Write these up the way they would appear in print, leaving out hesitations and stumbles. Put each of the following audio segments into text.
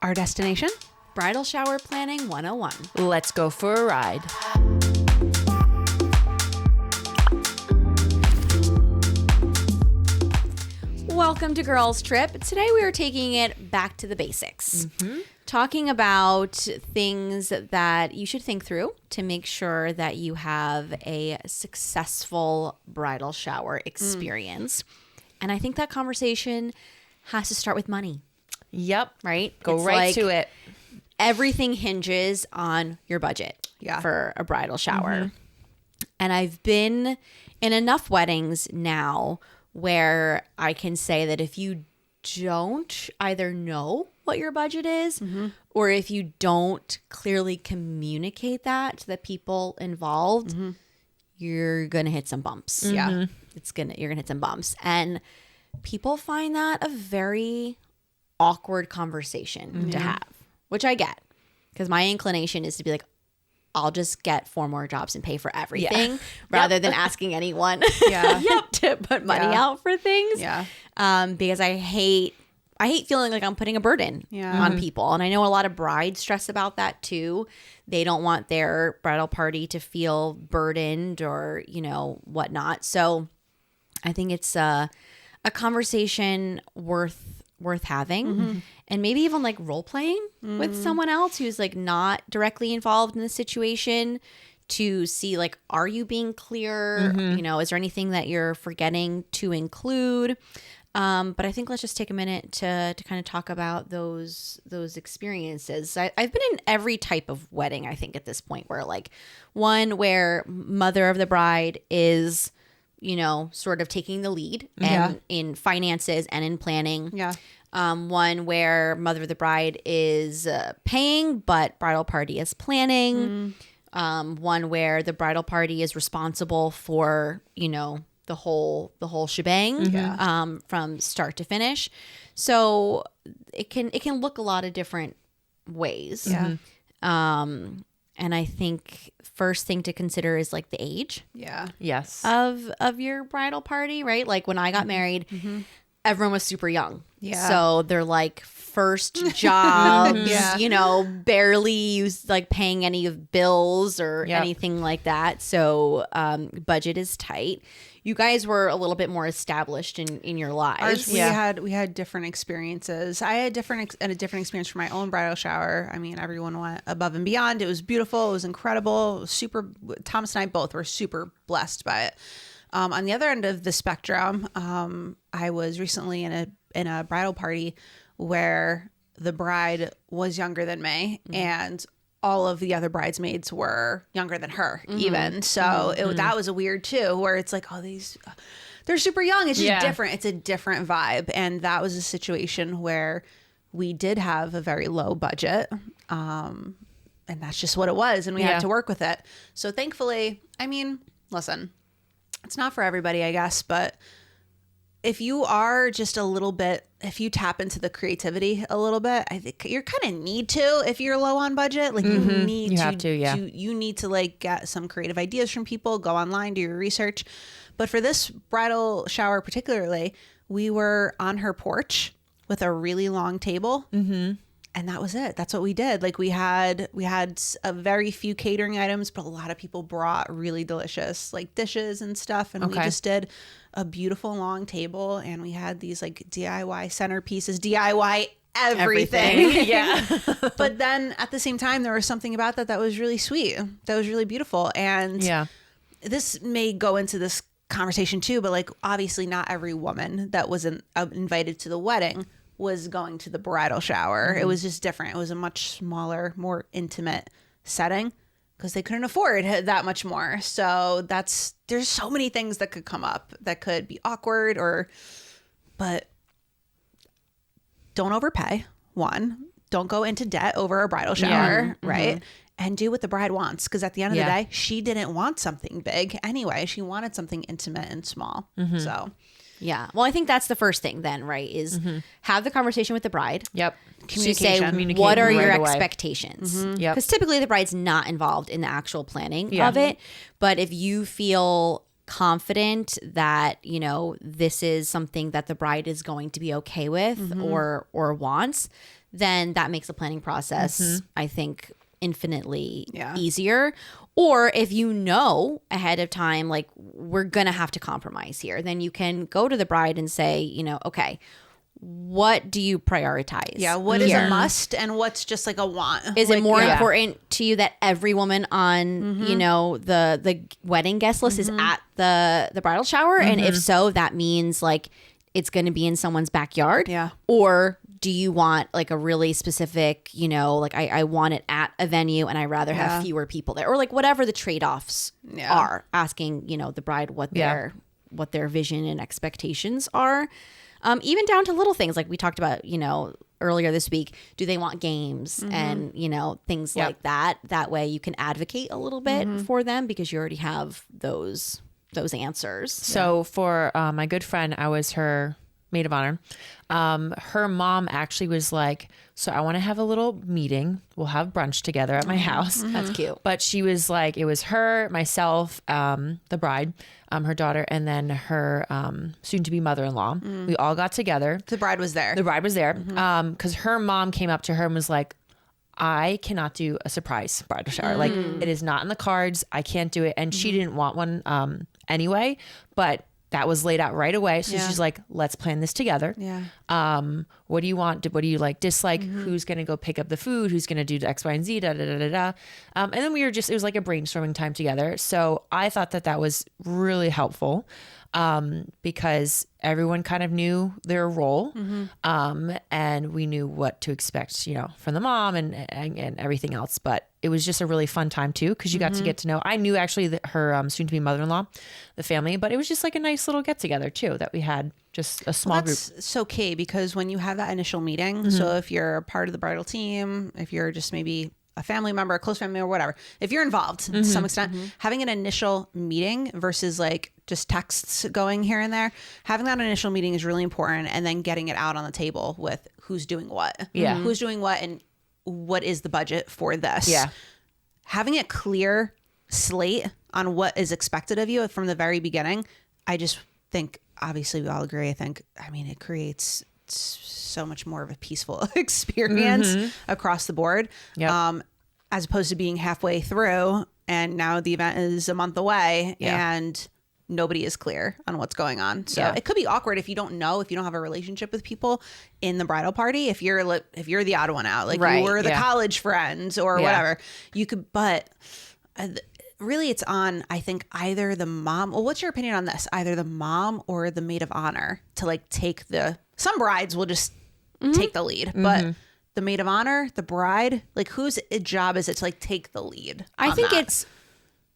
Our destination? Bridal Shower Planning 101. Let's go for a ride. Welcome to Girls Trip. Today we are taking it back to the basics. Talking about things that you should think through to make sure that you have a successful bridal shower experience. And I think that conversation has to start with money. Yep. Right? Go It's right like to it. everything hinges on your budget for a bridal shower. And I've been in enough weddings now where I can say that if you don't either know what your budget is or if you don't clearly communicate that to the people involved, you're going to hit some bumps. Yeah. You're going to hit some bumps. And people find that a very awkward conversation to have, which I get, because my inclination is to be like, I'll just get 4 more jobs and pay for everything rather than asking anyone to put money out for things. Yeah. Because I hate feeling like I'm putting a burden on people. And I know a lot of brides stress about that too. They don't want their bridal party to feel burdened or, whatnot. So I think it's a conversation worth having, and maybe even like role playing with someone else who's like not directly involved in the situation to see like, are you being clear? Is there anything that you're forgetting to include? But I think let's just take a minute to kind of talk about those experiences. I've been in every type of wedding, I think, at this point, where like one where mother of the bride is sort of taking the lead and in finances and in planning. Yeah. One where mother of the bride is paying, but bridal party is planning. One where the bridal party is responsible for, the whole shebang from start to finish. So it can look a lot of different ways. Yeah. And I think first thing to consider is like the age Yes. of your bridal party, right? Like when I got married, everyone was super young. Yeah. So they're like first jobs, barely used like paying any of bills or anything like that. So budget is tight. You guys were a little bit more established in your lives. We had different experiences. I had a different experience for my own bridal shower. I mean, everyone went above and beyond. It was beautiful. It was incredible. It was super. Thomas and I both were super blessed by it. On the other end of the spectrum, I was recently in a bridal party where the bride was younger than me and all of the other bridesmaids were younger than her even. So that was a weird too, where it's like, they're super young. It's just different. It's a different vibe. And that was a situation where we did have a very low budget. And that's just what it was. And we had to work with it. So thankfully, I mean, listen, it's not for everybody, I guess, but if you are just a little bit, if you tap into the creativity a little bit, I think you kind of need to, if you're low on budget, like you need you need to like get some creative ideas from people, go online, do your research. But for this bridal shower particularly, we were on her porch with a really long table. And that was it. That's what we did. Like we had a very few catering items, but a lot of people brought really delicious like dishes and stuff. And we just did a beautiful long table. And we had these like DIY centerpieces, DIY everything. But then at the same time, there was something about that was really sweet. That was really beautiful. And this may go into this conversation too, but like obviously not every woman that was invited to the wedding was going to the bridal shower. It was just different. It was a much smaller, more intimate setting because they couldn't afford that much more. So there's so many things that could come up that could be awkward but don't overpay. One, don't go into debt over a bridal shower, right? And do what the bride wants. Because at the end of the day, she didn't want something big anyway. She wanted something intimate and small. So yeah. Well, I think that's the first thing then, right? Is have the conversation with the bride. Yep. Communication. What are your expectations? Because typically the bride's not involved in the actual planning of it. But if you feel confident that, this is something that the bride is going to be okay with or wants, then that makes the planning process, I think, infinitely Yeah. easier. Or if you know ahead of time, like, we're going to have to compromise here, then you can go to the bride and say, you know, okay, what do you prioritize? Yeah, what is here? a must and what's just like a want? Is it Like, more yeah. important to you that every woman on, you know, the wedding guest list is at the bridal shower? And if so, that means like it's going to be in someone's backyard. Yeah. Or do you want like a really specific, you know, like I want it at a venue and I rather Yeah. have fewer people there, or like whatever the trade-offs Yeah. are, asking, you know, the bride what their vision and expectations are. Even down to little things like we talked about, you know, earlier this week. Do they want games and, you know, things like that? That way you can advocate a little bit for them because you already have those answers. So for my good friend, I was her maid of honor. Her mom actually was like, so I want to have a little meeting. We'll have brunch together at my house. That's cute. But she was like, it was her, myself, the bride, her daughter, and then her soon-to-be mother-in-law. We all got together. The bride was there. The bride was there because her mom came up to her and was like, I cannot do a surprise bridal shower. Like, it is not in the cards. I can't do it. And she didn't want one anyway, but that was laid out right away. So she's like, let's plan this together. Yeah. What do you want? What do you like, dislike? Who's going to go pick up the food? Who's going to do the X, Y, and Z? Da, da, da, da, da. And then we were just, it was like a brainstorming time together. So I thought that was really helpful because everyone kind of knew their role and we knew what to expect, you know, from the mom and everything else. But it was just a really fun time too because you got to get to know. I knew actually that her soon-to-be mother-in-law, the family, but it was just like a nice little get-together too that we had, just a small group. That's so key because when you have that initial meeting, so if you're a part of the bridal team, if you're just maybe a family member, a close family or whatever, if you're involved to some extent, having an initial meeting versus like just texts going here and there, having that initial meeting is really important. And then getting it out on the table with who's doing what, who's doing what, and what is the budget for this. Yeah. Having a clear slate on what is expected of you from the very beginning. I just think, obviously we all agree. I mean, it creates so much more of a peaceful experience across the board. Yep. As opposed to being halfway through and now the event is a month away and nobody is clear on what's going on. So it could be awkward if you don't know, if you don't have a relationship with people in the bridal party, if you're the odd one out, like you were the college friends or whatever, you could, but really it's on, I think, either the mom, well, what's your opinion on this? Either the mom or the maid of honor to like take some brides will just take the lead, but the maid of honor, the bride, like whose job is it to like take the lead? I think it's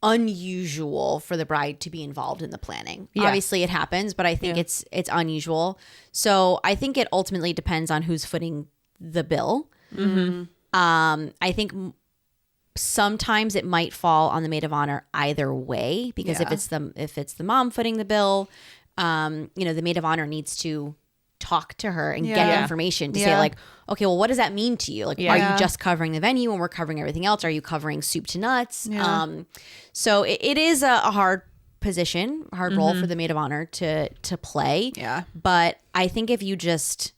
unusual for the bride to be involved in the planning. Obviously it happens, but I think it's unusual. So I think it ultimately depends on who's footing the bill. I think sometimes it might fall on the maid of honor either way, because if it's the mom footing the bill, you know, the maid of honor needs to talk to her and get information to say like, okay, well, what does that mean to you? Like, are you just covering the venue and we're covering everything else? Are you covering soup to nuts? So it is a hard position, hard role for the maid of honor to play. Yeah. But I think if you just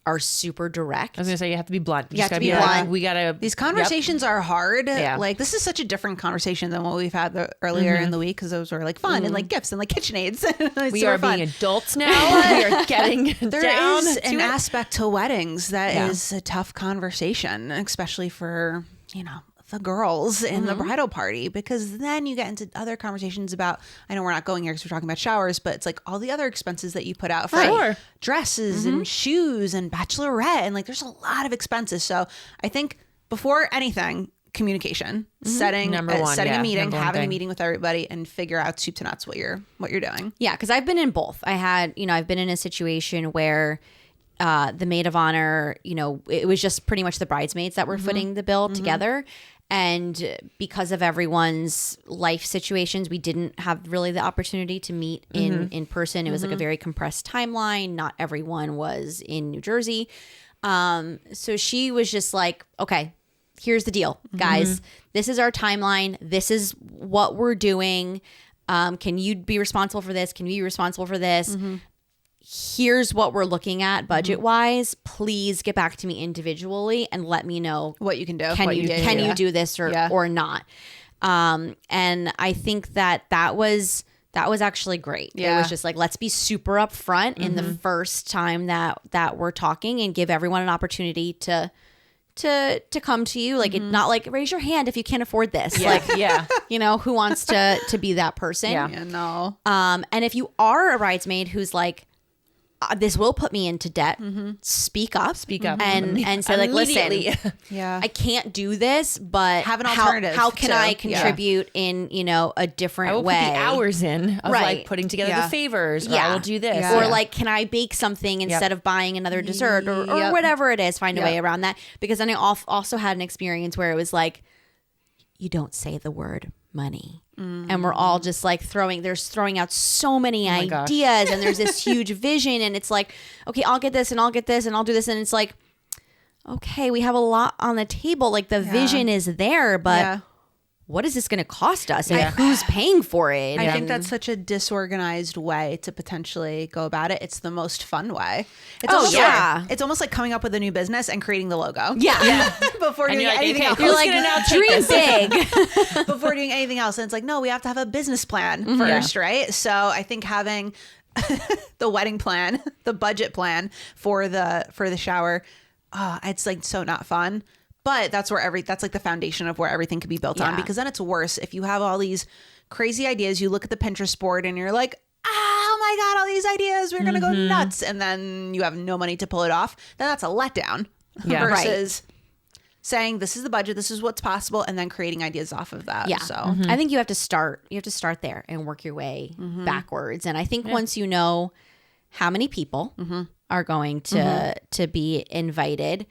are super direct. I was gonna say you have to be blunt. You have to be blunt. We gotta. These conversations are hard. Yeah. Like this is such a different conversation than what we've had earlier in the week because those were like fun and like gifts and like KitchenAids. We are being adults now. We are getting there down. Is an aspect to weddings that is a tough conversation, especially for the girls in the bridal party, because then you get into other conversations about, I know we're not going here because we're talking about showers, but it's like all the other expenses that you put out for dresses and shoes and bachelorette. And like, there's a lot of expenses. So I think before anything, communication, setting a meeting, having a meeting with everybody and figure out soup to nuts what you're doing. Yeah. Cause I've been in both. I've been in a situation where the maid of honor, it was just pretty much the bridesmaids that were footing the bill together. And because of everyone's life situations, we didn't have really the opportunity to meet in person. It was like a very compressed timeline. Not everyone was in New Jersey. So she was just like, okay, here's the deal, guys. This is our timeline. This is what we're doing. Can you be responsible for this? Can we be responsible for this? here's what we're looking at budget wise. Please get back to me individually and let me know what you can do. Can you do this or not? And I think that was actually great. It was just like, let's be super upfront in the first time that we're talking, and give everyone an opportunity to come to you. Like, it's not like, raise your hand if you can't afford this. Like, who wants to be that person? Yeah, no. And if you are a bridesmaid who's like, this will put me into debt, speak up and say, like, listen, yeah, I can't do this, but have an alternative. How can I contribute in, a different I will way? put the hours in of like putting together the favors, or I will do this. Or like, can I bake something instead of buying another dessert or whatever it is, find a way around that. Because then I also had an experience where it was like, you don't say the word money. And we're all just like throwing out so many ideas, and there's this huge vision, and it's like, okay, I'll get this and I'll get this and I'll do this. And it's like, okay, we have a lot on the table. Like, the vision is there, but what is this going to cost us? And who's paying for it? I think that's such a disorganized way to potentially go about it. It's the most fun way. It's it's almost like coming up with a new business and creating the logo. Before doing anything else. You're like, dream big. Before doing anything else. And it's like, no, we have to have a business plan first, right? So I think having the wedding plan, the budget plan for the shower, it's like so not fun. But that's like the foundation of where everything could be built on, because then it's worse if you have all these crazy ideas. You look at the Pinterest board and you're like, oh my God, all these ideas, we're going to go nuts. And then you have no money to pull it off. Then that's a letdown versus saying, this is the budget, this is what's possible, and then creating ideas off of that. So I think you have to start there and work your way backwards. And I think once you know how many people are going to be invited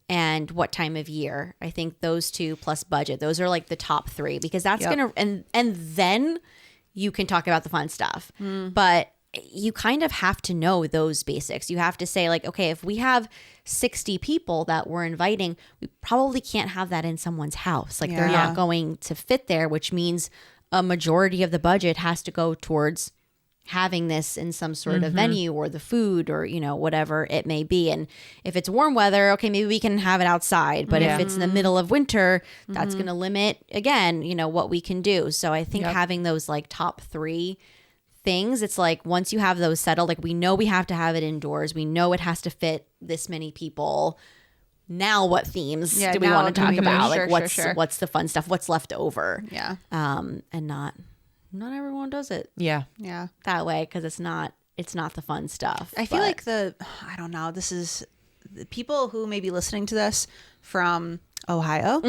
and what time of year, I think those two plus budget, those are like the top three, because that's gonna, and then you can talk about the fun stuff. But you kind of have to know those basics. You have to say, like, okay, if we have 60 people that we're inviting, we probably can't have that in someone's house. Like, they're not going to fit there, which means a majority of the budget has to go towards having this in some sort of venue, or the food, or, whatever it may be. And if it's warm weather, okay, maybe we can have it outside. But if it's in the middle of winter, that's going to limit, again, what we can do. So I think having those like top three things, it's like, once you have those settled, like, we know we have to have it indoors. We know it has to fit this many people. Now what themes do we want to talk about? Like, what's the fun stuff? What's left over? And not everyone does it that way, because it's not the fun stuff. I feel like I don't know, this is the people who may be listening to this from Ohio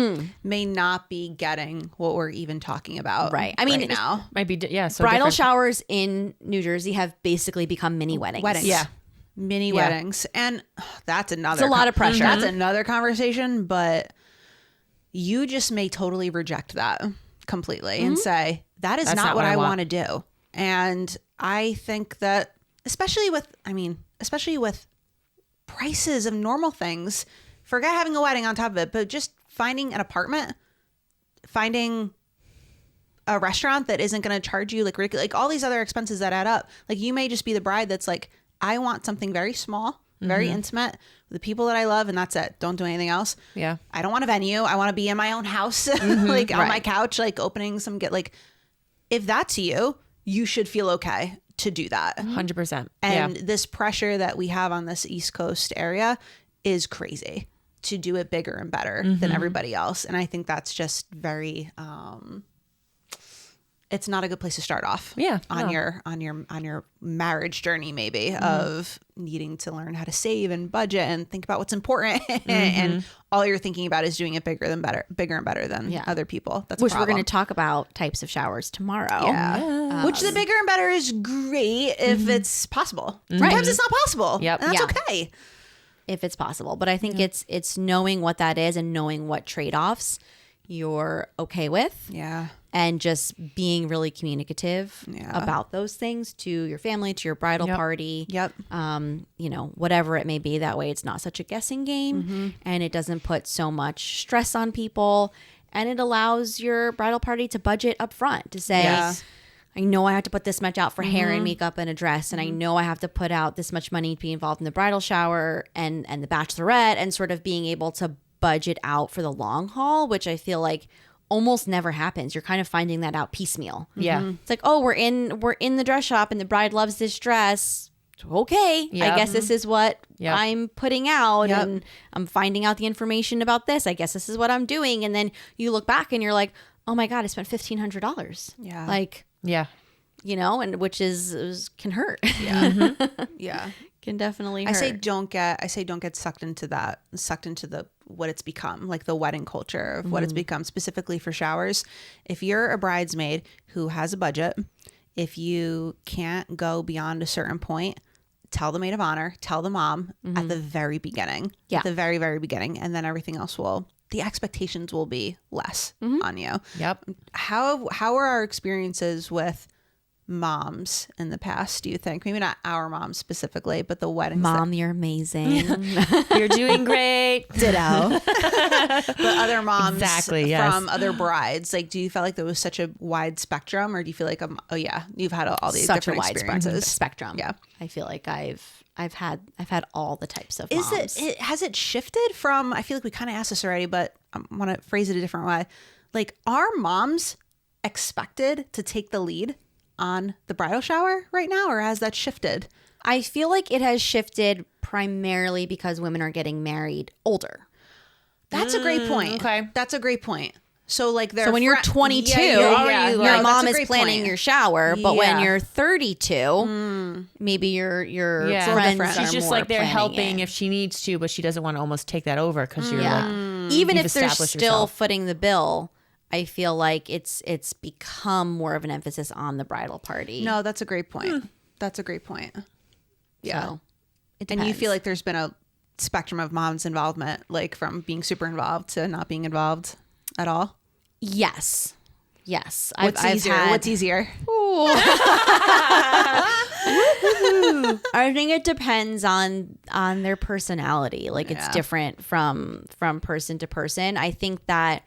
may not be getting what we're even talking about. Right. I mean, right now might be so bridal different. showers in New Jersey have basically become mini weddings. Mini weddings. And that's another, it's a lot of pressure. That's another conversation, but you just may totally reject that completely and say, that's not what I want to do. And I think that especially with prices of normal things, forget having a wedding on top of it, but just finding an apartment, finding a restaurant that isn't going to charge you like all these other expenses that add up. Like, you may just be the bride that's like, I want something very small, very intimate, with the people that I love, and that's it. Don't do anything else. Yeah. I don't want a venue. I want to be in my own house, like on my couch, like opening some if that's you, you should feel okay to do that. 100%. And this pressure that we have on this East Coast area is crazy to do it bigger and better than everybody else. And I think that's just very, it's not a good place to start off. On your marriage journey, maybe of needing to learn how to save and budget and think about what's important. And all you're thinking about is doing it bigger and better than other people. That's which we're going to talk about types of showers tomorrow. Which the bigger and better is great if it's possible. Sometimes it's not possible. And that's okay. If it's possible. But I think it's knowing what that is and knowing what trade-offs you're okay with. And just being really communicative about those things to your family, to your bridal party. Whatever it may be. That way it's not such a guessing game and it doesn't put so much stress on people, and it allows your bridal party to budget up front, to say, I know I have to put this much out for hair and makeup and a dress, and I know I have to put out this much money to be involved in the bridal shower and the bachelorette, and sort of being able to budget out for the long haul, which I feel like almost never happens. You're kind of finding that out piecemeal. Yeah. It's like, oh, we're in the dress shop and the bride loves this dress. Okay, Yep. I guess this is what Yep. I'm putting out, Yep. and I'm finding out the information about this. I guess this is what I'm doing. And then you look back and you're like, oh my God, I spent $1,500. Yeah. Like, Yeah. you know, and which can hurt. Yeah. Yeah. Can definitely hurt. I say don't get sucked into the what it's become, like the wedding culture of what it's become specifically for showers. If you're a bridesmaid who has a budget, if you can't go beyond a certain point, tell the maid of honor, tell the mom at the very beginning. Yeah. At the very, very beginning. And then everything else the expectations will be less on you. Yep. How are our experiences with moms in the past, do you think? Maybe not our moms specifically, but the weddings. Mom, you're amazing. You're doing great. Ditto. But other moms Exactly, yes. from other brides, like, do you feel like there was such a wide spectrum, or do you feel like, oh yeah, you've had all these Such a different wide experiences? spectrum. Yeah. I feel like I've had all the types of Is moms. has it shifted from, I feel like we kind of asked this already, but I want to phrase it a different way. Like, are moms expected to take the lead on the bridal shower right now, or has that shifted? I feel like it has shifted primarily because women are getting married older. That's a great point. okay. That's a great point. So like So when you're 22, your mom is planning your shower, but when you're 32, maybe your friends are She's just more like they're planning helping it. if she needs to, but she doesn't want to almost take that over because you're like, Even you've if they're established still yourself. footing the bill, I feel like it's become more of an emphasis on the bridal party. No, that's a great point. That's a great point. Yeah. So, it And you depends. feel like there's been a spectrum of mom's involvement, like from being super involved to not being involved at all? Yes. What's easier? I think it depends on their personality. Like it's Yeah. different from person to person. I think that,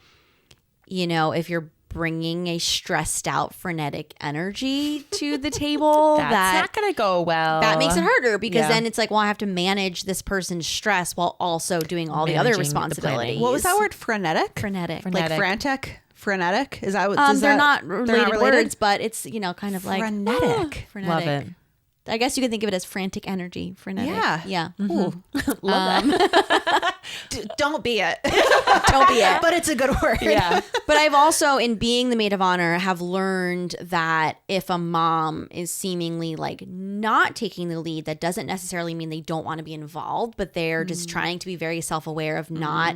you know, if you're bringing a stressed out, frenetic energy to the table, that's not going to go well. that makes it harder because Yeah. then it's like, well, I have to manage this person's stress while also doing all the other Managing the planning. responsibilities. What was that word? Frenetic? Frenetic. Like frantic? Frenetic? Is that what They're not related words, but it's, you know, kind of like Frenetic. frenetic. Love it. I guess you could think of it as frantic energy. Frenetic. Yeah. Yeah. Ooh. Love that. Don't be it. Don't be it. But it's a good word. Yeah. But I've also, in being the maid of honor, have learned that if a mom is seemingly like not taking the lead, that doesn't necessarily mean they don't want to be involved, but they're just trying to be very self-aware of not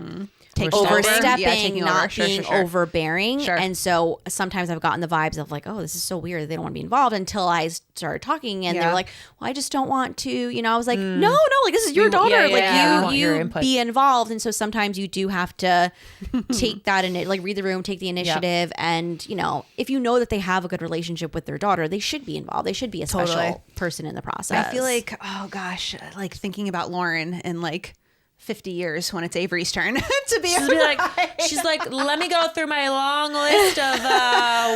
overstepping, Yeah, taking over. not Sure, being sure, sure. overbearing. Sure. And so sometimes I've gotten the vibes of like, oh, this is so weird. They don't want to be involved until I started talking. And Yeah. they're like, well, I just don't want to. You know, I was like, no, like this is your daughter. yeah, like yeah. We want you your input. be involved. And so sometimes you do have to take that and like read the room, take the initiative. And, you know, if you know that they have a good relationship with their daughter, they should be involved. They should be a special Totally. person in the process. I feel like, oh gosh, like thinking about Lauren in like 50 years when it's Avery's turn to be She's like, let me go through my long list of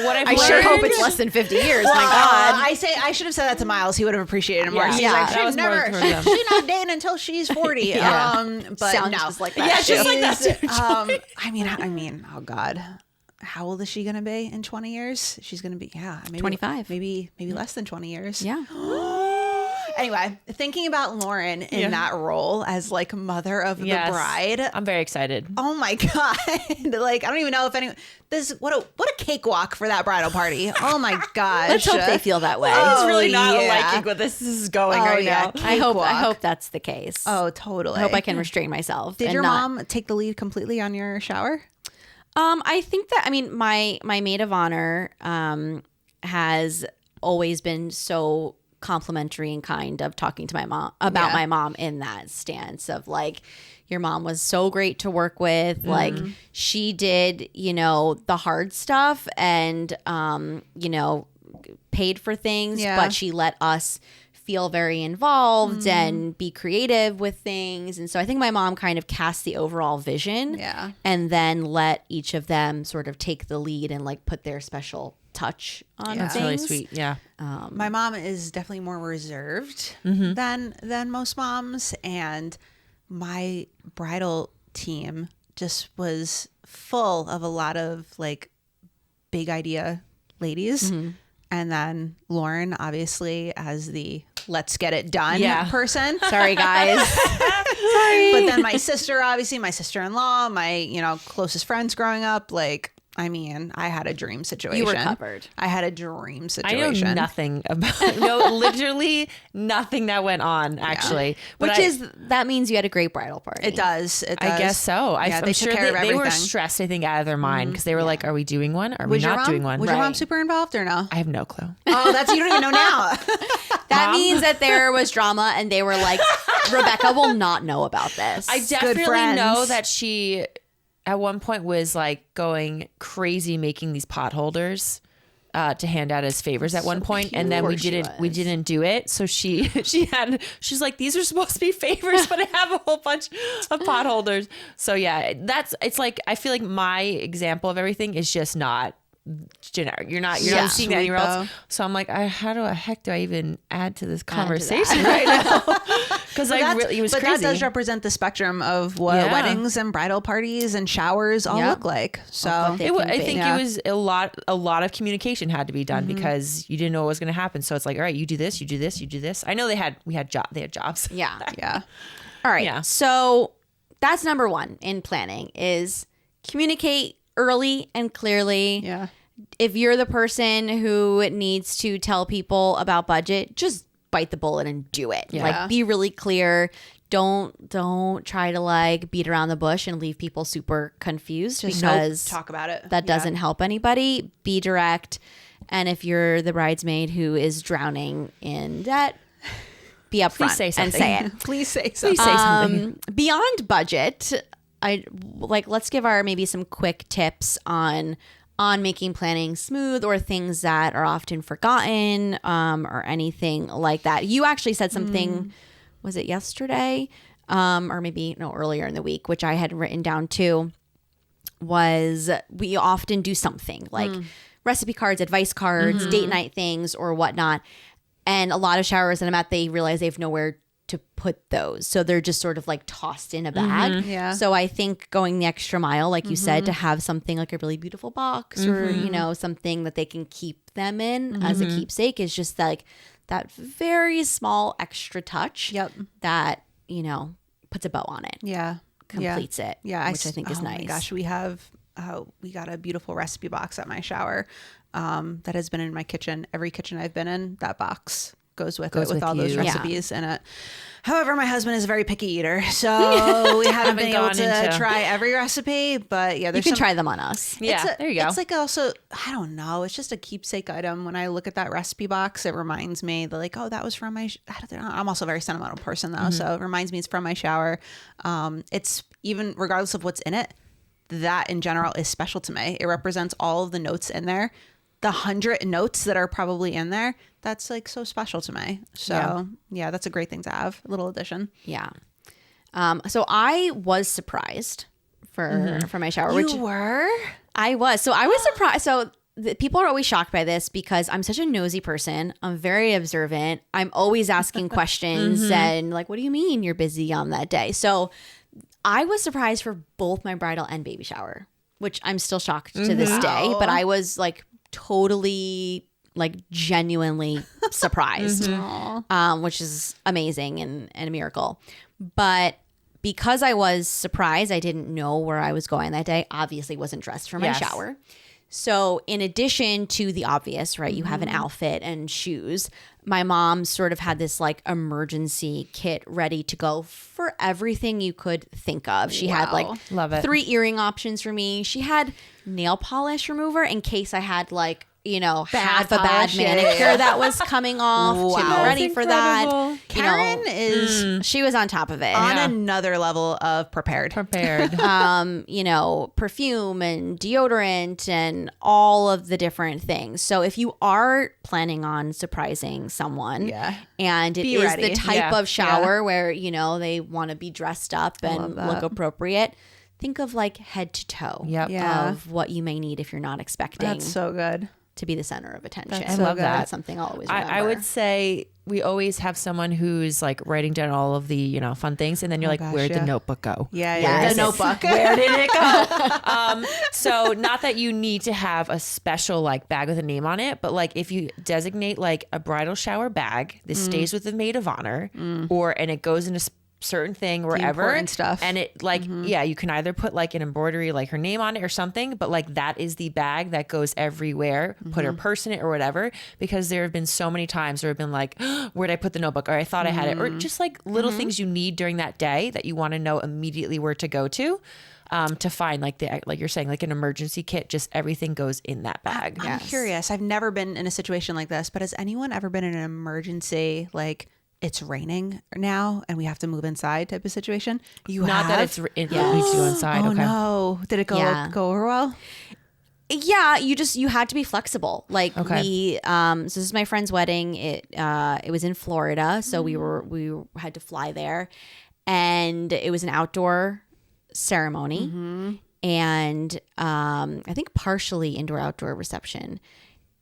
what I've I learned. sure hope it's less than 50 years. My God. I should have said that to Miles. He would have appreciated it more. Yeah. She's Yeah, like, that she's was more never, for them. she's not dating until she's 40. Yeah. But Sounds no. just like that. Yeah, just like that. I mean, oh God. How old is she going to be in 20 years? She's going to be, maybe 25. Maybe less than 20 years. Yeah. Anyway, thinking about Lauren in that role as like mother of the bride. I'm very excited. Oh my God. Like, I don't even know if anyone, what a cakewalk for that bridal party. Oh my gosh. Let's hope they feel that way. Oh, It's really not yeah. liking what this is going Oh, right yeah. now. I Cakewalk. hope that's the case. Oh, totally. I hope I can restrain myself. Did and your not- mom take the lead completely on your shower? I think that, I mean, my maid of honor has always been so complimentary and kind of talking to my mom about my mom in that stance of like, your mom was so great to work with. Like she did, you know, the hard stuff and, you know, paid for things, but she let us feel very involved and be creative with things. And so I think my mom kind of cast the overall vision Yeah. and then let each of them sort of take the lead and like put their special touch on That's things. really sweet. Yeah. My mom is definitely more reserved than most moms, and my bridal team just was full of a lot of like big idea ladies. And then Lauren, obviously, as the let's get it done person. Sorry, guys. Sorry. But then my sister, obviously, my sister-in-law, my, closest friends growing up, like, I mean, I had a dream situation. You were covered. I had a dream I situation. know nothing about literally nothing that went on actually. But That means you had a great bridal party. It does. I guess so. Yeah, I'm they sure took care of they were everything. stressed, I think, out of their mind because they were like, "Are we doing one? Are we not doing one?" Was your mom super involved or no? I have no clue. Oh, you don't even know now. That means that there was drama and they were like, Rebecca will not know about this. I definitely know that she at one point was like going crazy making these pot holders to hand out as favors at one point, and then we didn't do it. So she's like, these are supposed to be favors, but I have a whole bunch of pot holders. So yeah, it's like I feel like my example of everything is just not generic. You're not seeing that anywhere else. So I'm like, how do I even add to this conversation right now? Because it was crazy. That does represent the spectrum of what weddings and bridal parties and showers all look like. So I think it was a lot of communication had to be done because you didn't know what was going to happen. So it's like, all right, you do this, you do this, you do this. I know they had jobs. Yeah. Yeah. All right. Yeah. So that's number one in planning is communicate early and clearly. Yeah. If you're the person who needs to tell people about budget, just bite the bullet and do it. Yeah. Like be really clear. Don't try to like beat around the bush and leave people super confused because talk about it. That doesn't help anybody. Be direct. And if you're the bridesmaid who is drowning in debt, be upfront and say it. Please say something. Please say something. Beyond budget, let's give our maybe some quick tips on making planning smooth or things that are often forgotten or anything like that. You actually said something, was it yesterday? Or maybe earlier in the week, which I had written down too, was we often do something like recipe cards, advice cards, date night things or whatnot. And a lot of showers that I'm at, they realize they have nowhere to put those. So they're just sort of like tossed in a bag. Yeah. So I think going the extra mile, like you said, to have something like a really beautiful box or, something that they can keep them in as a keepsake is just like that very small extra touch that, puts a bow on it. Yeah. Completes it. Yeah. Which I think is nice. Oh my gosh. We got a beautiful recipe box at my shower that has been in my kitchen. Every kitchen I've been in, that box goes with all those recipes in it. However, my husband is a very picky eater, so we haven't been able to try every recipe. But yeah, you can try them on us. Yeah, there you go. It's like also, I don't know. It's just a keepsake item. When I look at that recipe box, it reminds me that like, oh, that was from my. I'm also a very sentimental person though, so it reminds me it's from my shower. It's even regardless of what's in it. That in general is special to me. It represents all of the notes in there. The 100 notes that are probably in there, that's like so special to me. So yeah, that's a great thing to have. A little addition. Yeah. So I was surprised for my shower. You were? I was. So I was surprised. So people are always shocked by this because I'm such a nosy person. I'm very observant. I'm always asking questions and like, what do you mean you're busy on that day? So I was surprised for both my bridal and baby shower, which I'm still shocked to this day. But I was like totally like genuinely surprised, which is amazing and a miracle. But because I was surprised, I didn't know where I was going that day. Obviously wasn't dressed for my shower. So in addition to the obvious, right, you have an outfit and shoes, my mom sort of had this like emergency kit ready to go for everything you could think of. She had like Love it. 3 earring options for me. She had nail polish remover in case I had like, half a bad manicure that was coming off to be ready for that. Karen is she was on top of it. on another level of prepared. Perfume and deodorant and all of the different things. So if you are planning on surprising someone and it is the type of shower where, they want to be dressed up and look appropriate, think of like head to toe of what you may need if you're not expecting. That's so good. to be the center of attention. I love that. That's something I'll always remember. I would say we always have someone who's like writing down all of the, you know, fun things. And then you're like, gosh, where'd the yeah. notebook go? Yeah, the notebook. Where did it go? So not that you need to have a special like bag with a name on it, but like if you designate like a bridal shower bag, this stays with the maid of honor, and it goes into certain thing wherever important stuff. And it like yeah, you can either put like an embroidery like her name on it or something, but like that is the bag that goes everywhere. Put her purse in it or whatever, because there have been so many times there have been like, oh, where'd I put the notebook, or I thought I had it, or just like little things you need during that day that you want to know immediately where to go to find like like you're saying, like an emergency kit. Just everything goes in that bag. I'm curious, I've never been in a situation like this, but has anyone ever been in an emergency, like it's raining now and we have to move inside type of situation? Not that it's needs to go inside. Oh okay. no, did it go over well? Yeah, you had to be flexible. Like we, so this is my friend's wedding. It was in Florida, so we had to fly there, and it was an outdoor ceremony, and I think partially indoor outdoor reception,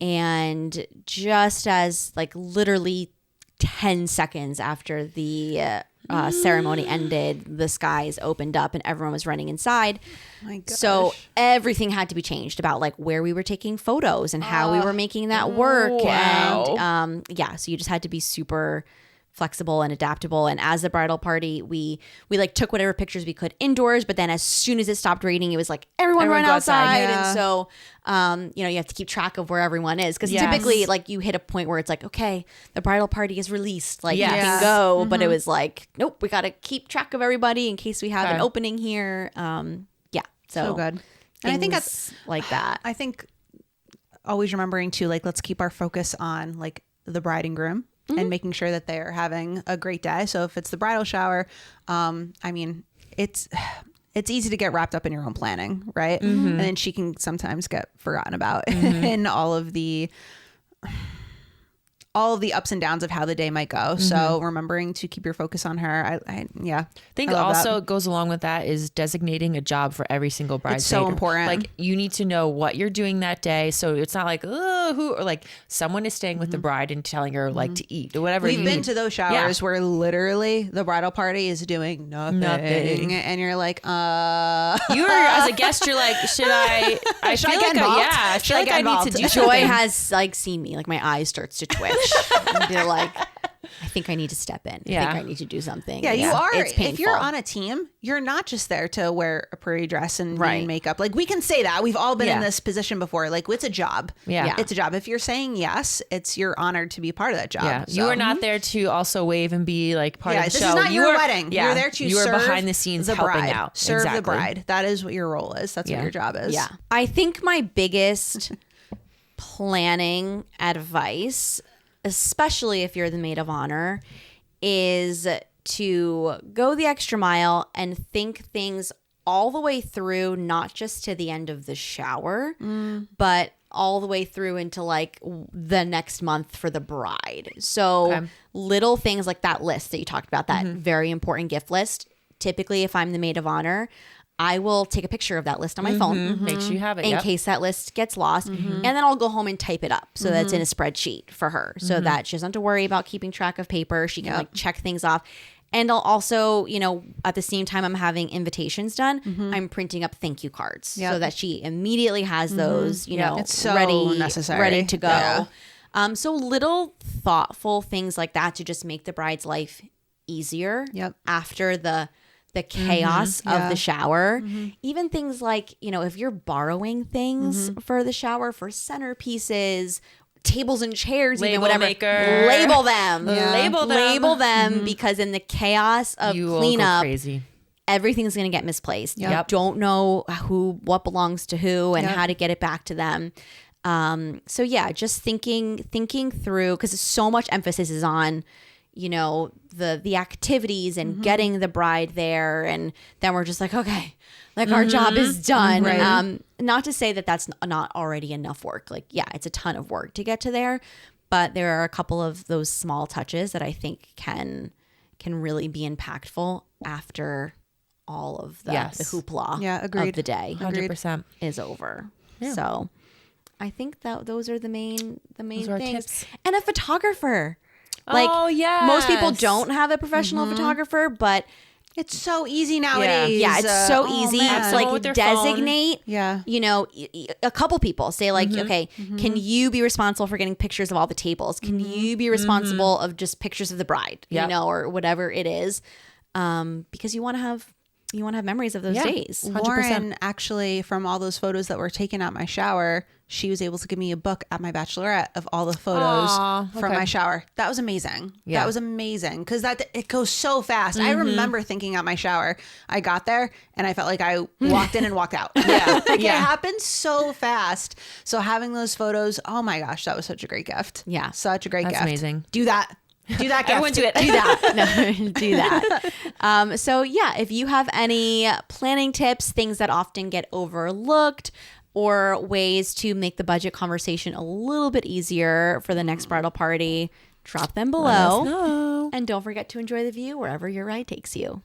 and just as like literally 10 seconds after the ceremony ended, the skies opened up and everyone was running inside. My gosh. So everything had to be changed about like where we were taking photos and how we were making that work. Wow. And so you just had to be super flexible and adaptable. And as the bridal party, we like took whatever pictures we could indoors, but then as soon as it stopped raining, it was like everyone run go outside. outside. And so you have to keep track of where everyone is, because typically like you hit a point where it's like, okay, the bridal party is released, like you can go, but it was like, nope, we got to keep track of everybody in case we have an opening here. So good. And I think that's like that. I think always remembering to like, let's keep our focus on like the bride and groom and making sure that they're having a great day. So if it's the bridal shower, I mean, it's easy to get wrapped up in your own planning, right? And then she can sometimes get forgotten about in all of the ups and downs of how the day might go. So remembering to keep your focus on her. I think also goes along with that is designating a job for every single bride. It's so important. Like you need to know what you're doing that day. So it's not like, who, or like someone is staying with the bride and telling her like to eat or whatever. We've been to those showers where literally the bridal party is doing nothing. And you're like, you are as a guest, you're like, should I Should feel I get like involved? I Should I feel like get I need to do involved? Joy something. has like seen me, like my eyes starts to twitch. And they're like, I think I need to step in. I think I need to do something. Yeah, you are. It's painful. If you're on a team, you're not just there to wear a pretty dress and be in makeup. Like we can say that. We've all been in this position before. Like it's a job. Yeah. It's a job. If you're saying yes, you're honored to be a part of that job. Yeah, So. you are not there to also wave and be like part of the this show. is not You your are- wedding. Yeah, You're there to you are serve behind the scenes the helping bride. out. Serve the Exactly. bride. That is what your role is. That's what your job is. Yeah. I think my biggest planning advice, especially if you're the maid of honor, is to go the extra mile and think things all the way through, not just to the end of the shower, but all the way through into like the next month for the bride. So little things like that list that you talked about, that very important gift list. Typically, if I'm the maid of honor, I will take a picture of that list on my phone. Make sure you have it In case that list gets lost. And then I'll go home and type it up so that's in a spreadsheet for her, so that she doesn't have to worry about keeping track of paper. She can like check things off. And I'll also, at the same time I'm having invitations done, I'm printing up thank you cards so that she immediately has those, It's so necessary. ready to go. Yeah. So little thoughtful things like that to just make the bride's life easier after the chaos of the shower. Even things like, if you're borrowing things for the shower, for centerpieces, tables and chairs, Label even whatever, maker. label them. Label them. Because in the chaos of You will go cleanup, crazy. everything's going to get misplaced. You Yep. don't know what belongs to who and how to get it back to them. So yeah, just thinking through, because so much emphasis is on, the activities and getting the bride there, and then we're just like, okay, like our job is done. Right. Not to say that that's not already enough work. Like, yeah, it's a ton of work to get to there, but there are a couple of those small touches that I think can really be impactful after all of the hoopla agreed. of the day 100%. is over. So I think that those are the main Those are our things. tips. And a photographer. Oh, yes. Most people don't have a professional photographer, but It's so easy nowadays. yeah, it's so Oh, easy. man. It's Someone like with their designate, Yeah. you know, a couple people say like, okay, can you be responsible for getting pictures of all the tables? Can you be responsible of just pictures of the bride, Yep. you know, or whatever it is? Because you want to have memories of those days. 100%. Lauren, actually, from all those photos that were taken at my shower, she was able to give me a book at my bachelorette of all the photos from okay. my shower. That was amazing. Yeah. That was amazing because it goes so fast. I remember thinking at my shower, I got there and I felt like I walked in and walked out. Yeah. Like Yeah. it happened so fast. So having those photos, oh my gosh, that was such a great gift. Yeah. Such a great That's gift. amazing. Do that. Do that gift. Everyone do it. Do that. No, do that. So yeah, if you have any planning tips, things that often get overlooked, or ways to make the budget conversation a little bit easier for the next bridal party, drop them below. No. And don't forget to enjoy the view wherever your ride takes you.